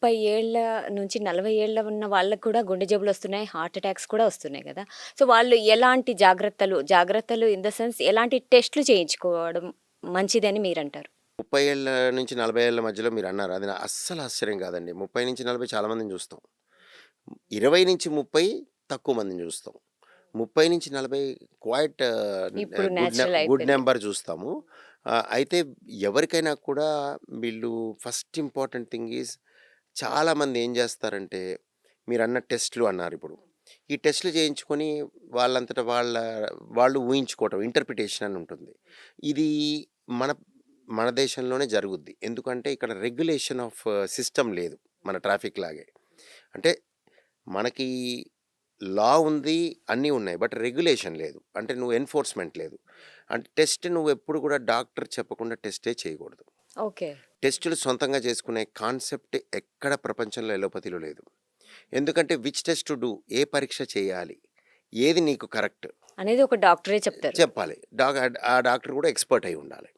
30 ఏళ్ల నుంచి 40 ఏళ్ల ఉన్న వాళ్ళకి కూడా గుండె జబ్బులొస్తున్నాయి, హార్ట్ అటాక్స్ కూడా వస్తున్నాయి గదా! సో, వాళ్ళు ఎలాంటి జాగ్రత్తలు ఇన్ ద సెన్స్ ఎలాంటి టెస్ట్‌లు చేయించుకోవడం మంచిదని మీరంటారు? 30 ఏళ్ల నుంచి 40 ఏళ్ల మధ్యలో మీరన్నారు. అది అస్సలు ఆశ్చర్యం కాదండి. 30-40 చాలా మందిని చూస్తాం. 20-30 తక్కువ మందిని చూస్తాం. 30-40 క్వైట్ ఇప్పుడు గుడ్ నేచురల్ గుడ్ అయిపోయింది. నంబర్ చూస్తాము. అయితే ఎవరికైనా కూడా వీళ్ళు ఫస్ట్ ఇంపార్టెంట్ థింగ్ ఈజ్ చాలామంది ఏం చేస్తారంటే మీరన్న టెస్ట్‌లు అన్నారిప్పుడు. ఈ టెస్ట్‌లు చేయించుకొని వాళ్ళంతట వాళ్ళు ఊహించుకోవటం ఇంటర్ప్రిటేషన్ అని ఉంటుంది. ఇది మన మన దేశంలోనే జరుగుద్ది. ఎందుకంటే ఇక్కడ రెగ్యులేషన్ ఆఫ్ సిస్టమ్ లేదు. మన ట్రాఫిక్ లాగే. అంటే మనకి లా ఉంది, అన్నీ ఉన్నాయి. బట్ రెగ్యులేషన్ లేదు. అంటే నువ్వు ఎన్ఫోర్స్‌మెంట్ లేదు. అంటే టెస్ట్ నువ్వెప్పుడు కూడా డాక్టర్ చెప్పకుండా టెస్టే చేయకూడదు. ఓకే. టెస్టులు సొంతంగా చేసుకునే కాన్సెప్ట్ ఎక్కడ ప్రపంచంలో ఎలోపతిలో లేదు. ఎందుకంటే విచ్ టెస్ట్ టు డూ, ఏ పరీక్ష చేయాలి, ఏది నీకు కరెక్ట్ అనేది ఒక డాక్టరే చెప్తారు. చెప్పాలి. ఆ డాక్టర్ కూడా ఎక్స్‌పర్ట్ అయి ఉండాలి.